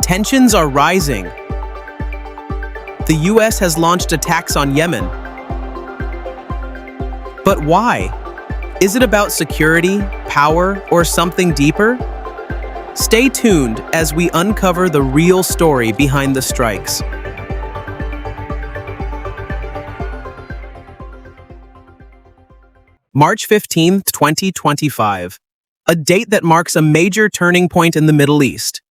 Tensions are rising. The US has launched attacks on Yemen. But why? Is it about security, power, or something deeper? Stay tuned as we uncover the real story behind the strikes. March 15, 2025, a date that marks a major turning point in the Middle East.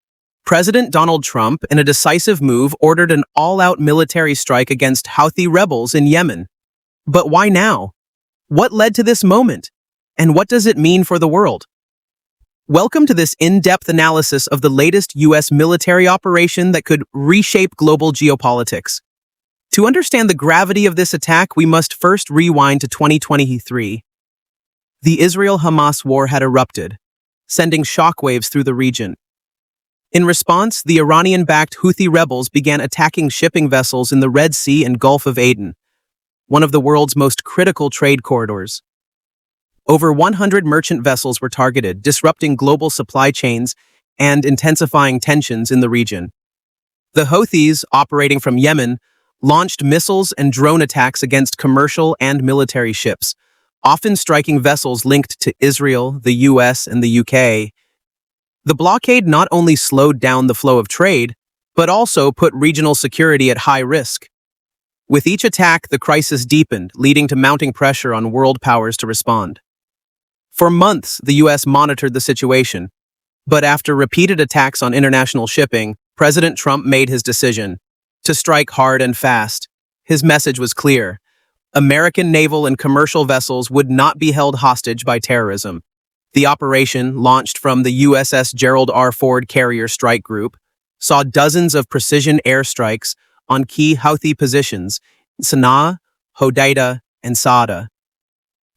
President Donald Trump, in a decisive move, ordered an all-out military strike against Houthi rebels in Yemen. But why now? What led to this moment? And what does it mean for the world? Welcome to this in-depth analysis of the latest U.S. military operation that could reshape global geopolitics. To understand the gravity of this attack, we must first rewind to 2023. The Israel-Hamas war had erupted, sending shockwaves through the region. In response, the Iranian-backed Houthi rebels began attacking shipping vessels in the Red Sea and Gulf of Aden, one of the world's most critical trade corridors. Over 100 merchant vessels were targeted, disrupting global supply chains and intensifying tensions in the region. The Houthis, operating from Yemen, launched missiles and drone attacks against commercial and military ships, often striking vessels linked to Israel, the US, and the UK. The blockade not only slowed down the flow of trade, but also put regional security at high risk. With each attack, the crisis deepened, leading to mounting pressure on world powers to respond. For months, the US monitored the situation, but after repeated attacks on international shipping, President Trump made his decision to strike hard and fast. His message was clear. American naval and commercial vessels would not be held hostage by terrorism. The operation, launched from the USS Gerald R. Ford Carrier Strike Group, saw dozens of precision airstrikes on key Houthi positions in Sanaa, Hodeidah, and Saada.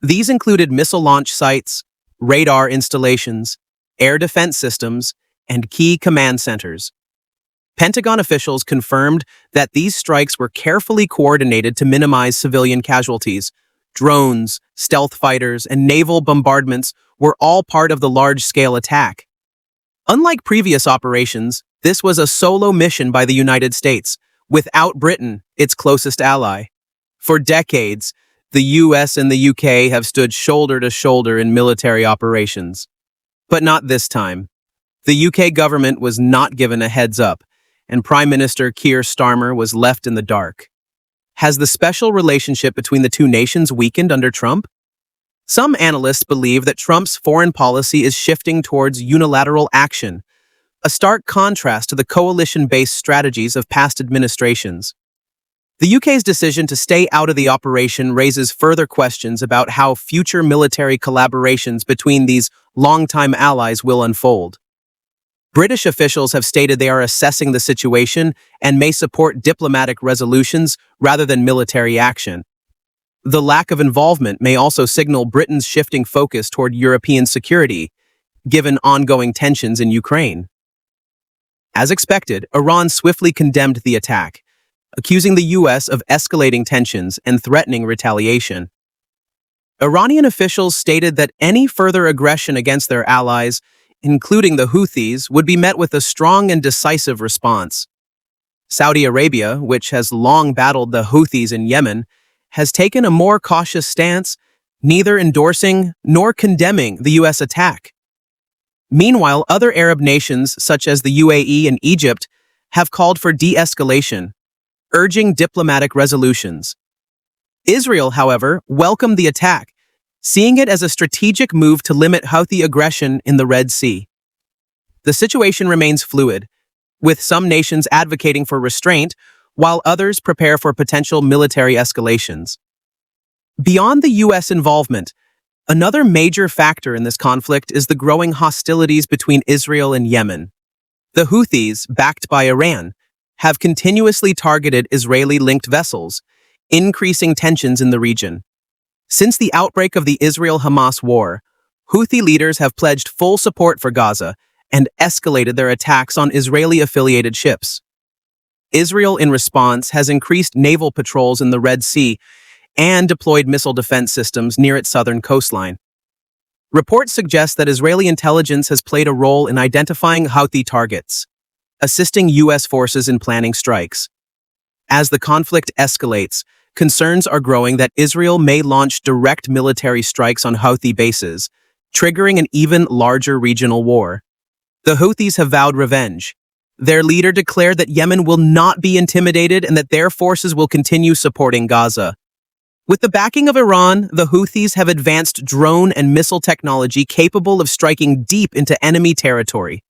These included missile launch sites, radar installations, air defense systems, and key command centers. Pentagon officials confirmed that these strikes were carefully coordinated to minimize civilian casualties. Drones, stealth fighters, and naval bombardments were all part of the large-scale attack. Unlike previous operations, this was a solo mission by the United States, without Britain, its closest ally. For decades, the US and the UK have stood shoulder to shoulder in military operations. But not this time. The UK government was not given a heads up, and Prime Minister Keir Starmer was left in the dark. Has the special relationship between the two nations weakened under Trump? Some analysts believe that Trump's foreign policy is shifting towards unilateral action, a stark contrast to the coalition-based strategies of past administrations. The UK's decision to stay out of the operation raises further questions about how future military collaborations between these longtime allies will unfold. British officials have stated they are assessing the situation and may support diplomatic resolutions rather than military action. The lack of involvement may also signal Britain's shifting focus toward European security, given ongoing tensions in Ukraine. As expected, Iran swiftly condemned the attack, accusing the US of escalating tensions and threatening retaliation. Iranian officials stated that any further aggression against their allies, including the Houthis, would be met with a strong and decisive response. Saudi Arabia, which has long battled the Houthis in Yemen, has taken a more cautious stance, neither endorsing nor condemning the US attack. Meanwhile, other Arab nations, such as the UAE and Egypt, have called for de-escalation, urging diplomatic resolutions. Israel, however, welcomed the attack, seeing it as a strategic move to limit Houthi aggression in the Red Sea. The situation remains fluid, with some nations advocating for restraint, while others prepare for potential military escalations. Beyond the US involvement, another major factor in this conflict is the growing hostilities between Israel and Yemen. The Houthis, backed by Iran, have continuously targeted Israeli-linked vessels, increasing tensions in the region. Since the outbreak of the Israel-Hamas war, Houthi leaders have pledged full support for Gaza and escalated their attacks on Israeli-affiliated ships. Israel, in response, has increased naval patrols in the Red Sea and deployed missile defense systems near its southern coastline. Reports suggest that Israeli intelligence has played a role in identifying Houthi targets. assisting U.S. forces in planning strikes. As the conflict escalates, concerns are growing that Israel may launch direct military strikes on Houthi bases, triggering an even larger regional war. The Houthis have vowed revenge. Their leader declared that Yemen will not be intimidated and that their forces will continue supporting Gaza. With the backing of Iran, the Houthis have advanced drone and missile technology capable of striking deep into enemy territory.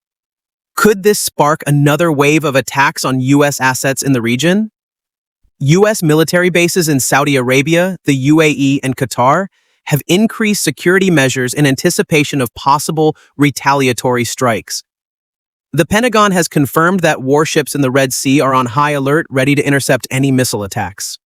Could this spark another wave of attacks on U.S. assets in the region? U.S. military bases in Saudi Arabia, the UAE, and Qatar have increased security measures in anticipation of possible retaliatory strikes. The Pentagon has confirmed that warships in the Red Sea are on high alert, ready to intercept any missile attacks.